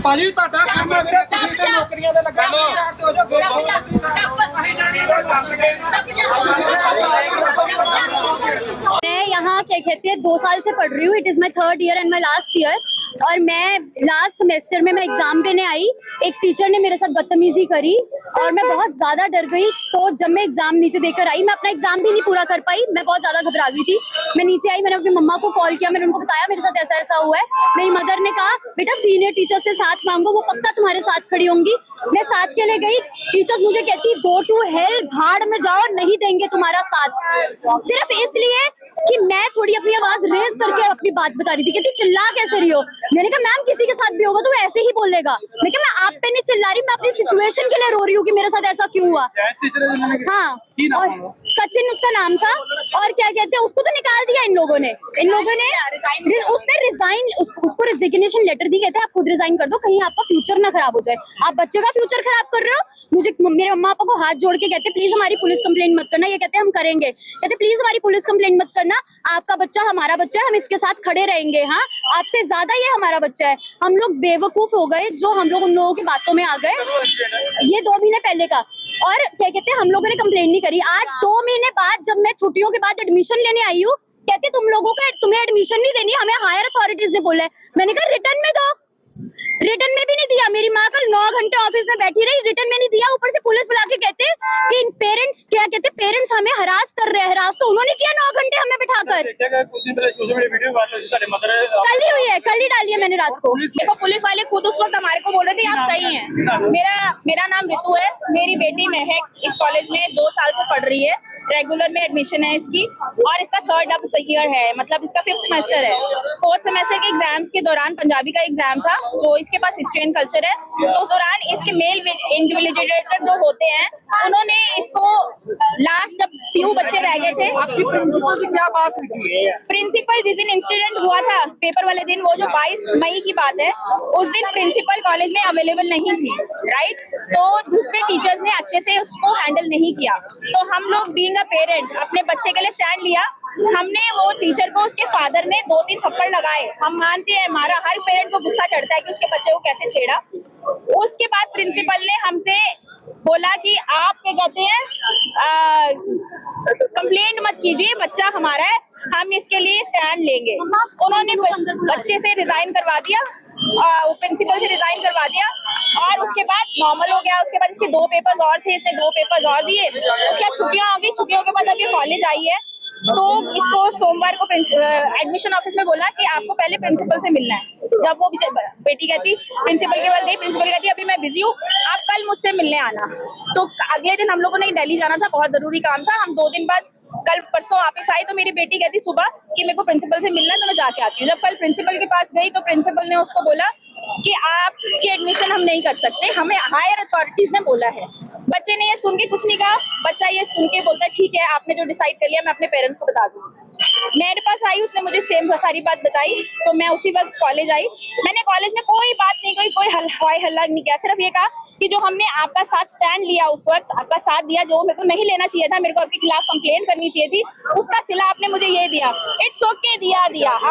ਭਾਜੀ ਤੁਹਾਡਾ ਕੰਮ ਹੈ ਵੀਰੇ, ਤੁਸੀਂ ਤੇ ਨੌਕਰੀਆਂ ਤੇ ਲੱਗੇ मैं यहाँ क्या कहते हैं 2 साल से पढ़ रही हूँ। It is my 3rd year and my last year. और मैं लास्ट सेमेस्टर में मैं एग्जाम देने आई, एक टीचर ने मेरे साथ बदतमीजी करी और मैं बहुत ज्यादा डर गई। तो जब मैं एग्जाम नीचे देकर आई, मैं अपना एग्जाम भी नहीं पूरा कर पाई, मैं बहुत ज्यादा घबरा गई थी। मैं नीचे आई, मैंने अपनी मम्मा को कॉल किया, मैंने उनको बताया मेरे साथ ऐसा ऐसा हुआ है। मेरी मदर ने कहा बेटा सीनियर टीचर से साथ मांगो, वो पक्का तुम्हारे साथ खड़ी होंगी। मैं साथ के लिए गई, टीचर्स मुझे कहती गो टू हेल, भाड़ में जाओ, नहीं देंगे तुम्हारा साथ। सिर्फ इसलिए कि मैं थोड़ी अपनी आवाज रेज करके अपनी बात बता रही थी। कहती चिल्ला कैसे रही हो? मैंने कहा मैम किसी के साथ भी होगा तो वो ऐसे ही बोलेगा। मैं कहा मैं आप पे नहीं चिल्ला रही, मैं अपनी सिचुएशन के लिए रो रही हूँ कि मेरे साथ ऐसा क्यों हुआ। हाँ, और सचिन उसका नाम था। और क्या कहते हैं, उसको तो निकाल दिया इन लोगों ने उसने रिजाइन, उसको रेजिग्नेशन लेटर दी। कहते हैं आप खुद रिजाइन कर दो, कहीं आपका फ्यूचर ना खराब हो जाए। आप बच्चे का फ्यूचर खराब कर रहे हो। मुझे मेरे मम्मा पापा को हाथ जोड़ के कहते प्लीज हमारी पुलिस कंप्लेंट मत करना। ये कहते हैं हम करेंगे। कहते प्लीज हमारी पुलिस कंप्लेंट मत करना, आपका बच्चा हमारा बच्चा है, हम इसके साथ खड़े रहेंगे। हाँ, आपसे ज्यादा ये हमारा बच्चा है। हम लोग बेवकूफ हो गए जो हम लोग उन लोगों की बातों में आ गए। ये 2 महीने पहले का। और क्या कहते हैं, हम लोगों ने कंप्लेंट नहीं करी। आज 2 महीने बाद जब मैं छुट्टियों के बाद एडमिशन लेने आई हूँ, कहते तुम लोगों का तुम्हें एडमिशन नहीं देनी, हमें हायर अथॉरिटीज ने बोला है। मैंने कहा रिटर्न में दो, रिटर्न में भी नहीं दिया। मेरी माँ कल 9 घंटे ऑफिस में बैठी रही, रिटर्न में नहीं दिया। ऊपर से पुलिस बुला के कहते कि इन पेरेंट्स, क्या कहते पेरेंट्स हमें हरास कर रहे हैं। हरास तो उन्होंने किया 9 घंटे हमें बिठाकर। कल ही हुई है, कल ही डाली है मैंने रात को। देखो पुलिस वाले खुद उस वक्त हमारे को बोल रहे थे आप सही हैं। मेरा नाम ऋतु है, मेरी बेटी महक इस कॉलेज में 2 साल से पढ़ रही है। रेगुलर में एडमिशन है इसकी और इसका 3rd अब ईयर है, मतलब इसका 5th सेमेस्टर है। 4th सेमेस्टर के एग्जाम्स के दौरान पंजाबी का एग्जाम था, जो इसके पास हिस्ट्री एंड कल्चर है। तो उस दौरान इसके मेल इन्विजिलेटर जो होते हैं उन्होंने इसको लास्ट जब फ्यू बच्चे रह गए थे। आपकी प्रिंसिपल से क्या बात हुई थी? प्रिंसिपल जिस दिन इंसिडेंट हुआ था पेपर वाले दिन, वो जो 22 मई की बात है, उस दिन प्रिंसिपल कॉलेज में अवेलेबल नहीं थी, राइट। तो दूसरे टीचर्स ने अच्छे से उसको हैंडल नहीं किया। तो हम लोग बीइंग अ पेरेंट अपने बच्चे के लिए स्टैंड लिया। हमने वो टीचर को, उसके फादर ने 2-3 थप्पड़ लगाए। हम मानते हैं, हमारा हर पेरेंट को गुस्सा चढ़ता है कि उसके बच्चे को कैसे छेड़ा। उसके बाद प्रिंसिपल ने हमसे बोला कि आप क्या कहते हैं कंप्लेंट मत कीजिए, बच्चा हमारा है, हम इसके लिए स्टैंड लेंगे। उन्होंने बच्चे से रिजाइन करवा दिया, प्रिंसिपल से रिजाइन करवा दिया और उसके बाद नॉर्मल हो गया। उसके बाद इसके 2 पेपर्स और थे, इसने 2 पेपर्स और दिए। उसके बाद छुट्टियां हो गई, छुट्टियों के बाद अभी कॉलेज आई है। तो इसको सोमवार को एडमिशन ऑफिस में बोला कि आपको पहले प्रिंसिपल से मिलना है। जब वो बेटी कहती प्रिंसिपल के पास गई, प्रिंसिपल कहती अभी मैं बिजी हूँ, आप कल मुझसे मिलने आना। तो अगले दिन हम लोगों ने दिल्ली जाना था, बहुत जरूरी काम था। हम 2 दिन बाद कल परसों वापस आई तो मेरी बेटी कहती सुबह कि मेरे को प्रिंसिपल से मिलना है, तो मैं जाके आती हूँ। जब कल प्रिंसिपल के पास गई तो प्रिंसिपल ने उसको बोला कि आपकी एडमिशन हम नहीं कर सकते, हमें हायर अथॉरिटीज ने बोला है। बच्चे ने ये सुन के कुछ नहीं कहा। बच्चा ये सुन के बोलता ठीक है, आपने जो डिसाइड कर लिया मैं अपने पेरेंट्स को बता दूंगी। मेरे पास आई, उसने मुझे सेम सारी बात बताई। तो मैं उसी वक्त कॉलेज आई। मैंने कॉलेज में कोई बात नहीं कही, कोई हवाई हल्ला नहीं किया, सिर्फ ये कहा कि जो हमने आपका साथ स्टैंड लिया, उस वक्त आपका साथ दिया, जो मेरे को नहीं लेना चाहिए था, मेरे को आपके खिलाफ कंप्लेंट करनी चाहिए थी, उसका सिला आपने मुझे ये दिया। इट्स ओके, दिया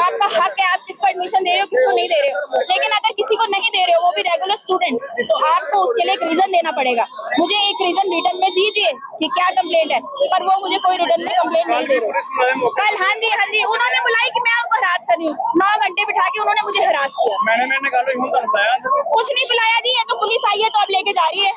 आपका हक है, आप किसको एडमिशन दे रहे हो, किसको नहीं दे रहे हो। लेकिन अगर किसी को नहीं दे रहे हो, वो भी रेगुलर स्टूडेंट, तो आपको उसके लिए एक रीजन देना पड़ेगा। मुझे एक रीजन रिटर्न में दीजिए कि क्या कंप्लेंट है, पर वो मुझे कोई रिटर्न में कंप्लेंट नहीं दे रहे। कल हाँ जी उन्होंने बुलाई कि मैं आपको हरास कर रही हूँ। 9 घंटे बिठा के उन्होंने मुझे हरास किया। कुछ नहीं बुलाया जी, ये तो पुलिस आई है तो अब लेके जा रही है।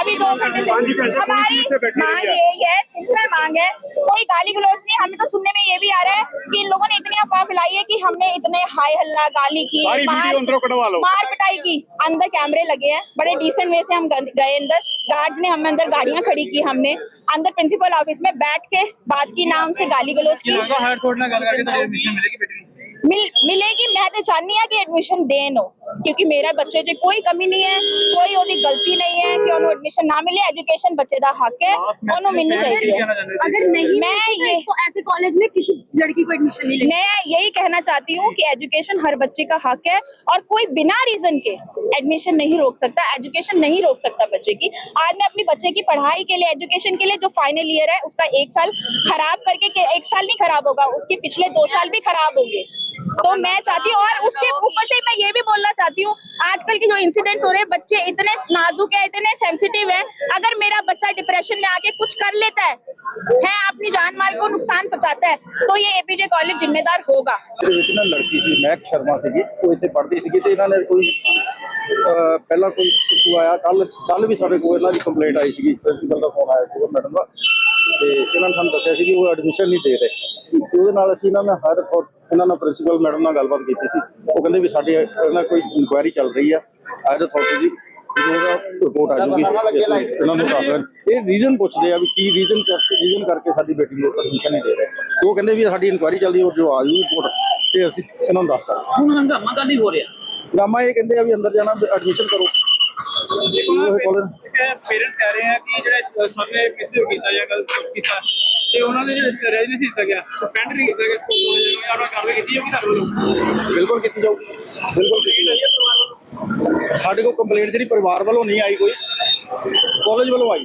अभी 2 घंटे से हमारी मांग यही है, सिंपल मांग है, कोई गाली गलौज नहीं। हमें तो सुनने में ये भी आ रहा है कि इन लोगों ने इतनी अफवाह फैलाई है कि हमने इतने हाई हल्ला, गाली की, मार पिटाई की। अंदर कैमरे लगे हैं, बड़े डिसेंट वे से हम गए अंदर, गार्ड्स ने हमें अंदर गाड़ियां खड़ी की, हमने अंदर प्रिंसिपल ऑफिस में बैठ के बात की, ना उनसे गाली गलौज की। मिलेगी, मैं तो चाहनी है कि एडमिशन देन हो, क्योंकि मेरा बच्चे से कोई कमी नहीं है, कोई ओदी गलती नहीं है कि उन्हें एडमिशन ना मिले। एजुकेशन बच्चे का हक है, उन्हें मिलनी चाहिए। अगर नहीं मैं ये इसको ऐसे कॉलेज में किसी लड़की को एडमिशन नहीं मैं यही कहना चाहती हूँ कि एजुकेशन हर बच्चे का हक है और कोई बिना रीजन के एडमिशन नहीं रोक सकता, एजुकेशन नहीं रोक सकता बच्चे की। आज मैं अपने बच्चे की पढ़ाई के लिए, एजुकेशन के लिए, जो फाइनल ईयर है उसका 1 साल खराब करके, 1 साल नहीं खराब होगा, उसके पिछले 2 साल भी खराब होंगे। तो मैं चाहती हूँ, और उसके ऊपर से मैं ये भी बोलना चाहती हूँ आजकल के जो इंसिडेंट्स हो रहे हैं, बच्चे इतने नाजुक है, इतने सेंसिटिव है, अगर मेरा बच्चा डिप्रेशन में आके कुछ कर लेता है अपनी जान माल को नुकसान पहुंचाता है, तो ये एपीजे कॉलेज जिम्मेदार होगा। लड़की सी महक शर्मा सी इतने पढ़ती सी, इन्होंने कोई पहला कोई इशू आया, कल भी साढ़े को कंप्लेंट आई सी, प्रिंसीपल का फोन आया ਸੀ मैडम का, तो इन्होंने सानू दसिया कि वो एडमिशन नहीं दे रहे। उन्होंने हर इन्होंने प्रिंसीपल मैडम नाल गलबात की सी, वो कहते भी साडी कोई इंक्वायरी चल रही है एज अथॉरिटी की, रिपोर्ट आ जाएगी। इन्होंने ये रीजन पूछते हैं भी की रीजन करके साडी बेटी को एडमिशन नहीं दे रहे, तो वो कहते भी साडी इंक्वायरी चल रही है और जो आ जाएगी रिपोर्ट, तो असं इन्होंने दसता। ਹੁਣ ਹੰਗਾਮਾ ਤਾਂ ਨਹੀਂ ਹੋ ਰਿਹਾ। ड्रामा ये कहते हैं भी अंदर जाना एडमिशन करो। पेरेंट्स कह रहे हैं कि ਜਿਹੜਾ ਸਾਹਮਣੇ ਕਿਸੇ ਕੀਤਾ ਜਾਂ ਗਲਤ ਕੀਤਾ ਤੇ ਉਹਨਾਂ ਦੇ ਜਿਹੜੇ ਰੈਜ਼ੀਡੈਂਸ ਦਿੱਤਾ ਗਿਆ, ਸਸਪੈਂਡ ਨਹੀਂ ਕੀਤਾ ਗਿਆ, ਕਾਲਜ ਨੂੰ ਆਪਣਾ ਕਾਰਵਾਈ ਕੀਤੀ ਜਾਊਗੀ ਤੁਹਾਡੇ ਵੱਲੋਂ। बिल्कुल की जाऊगी, बिल्कुल की जाऊगी। साढ़े को कंप्लेंट जी परिवार वालों नहीं आई, कोई कॉलेज वालों आई।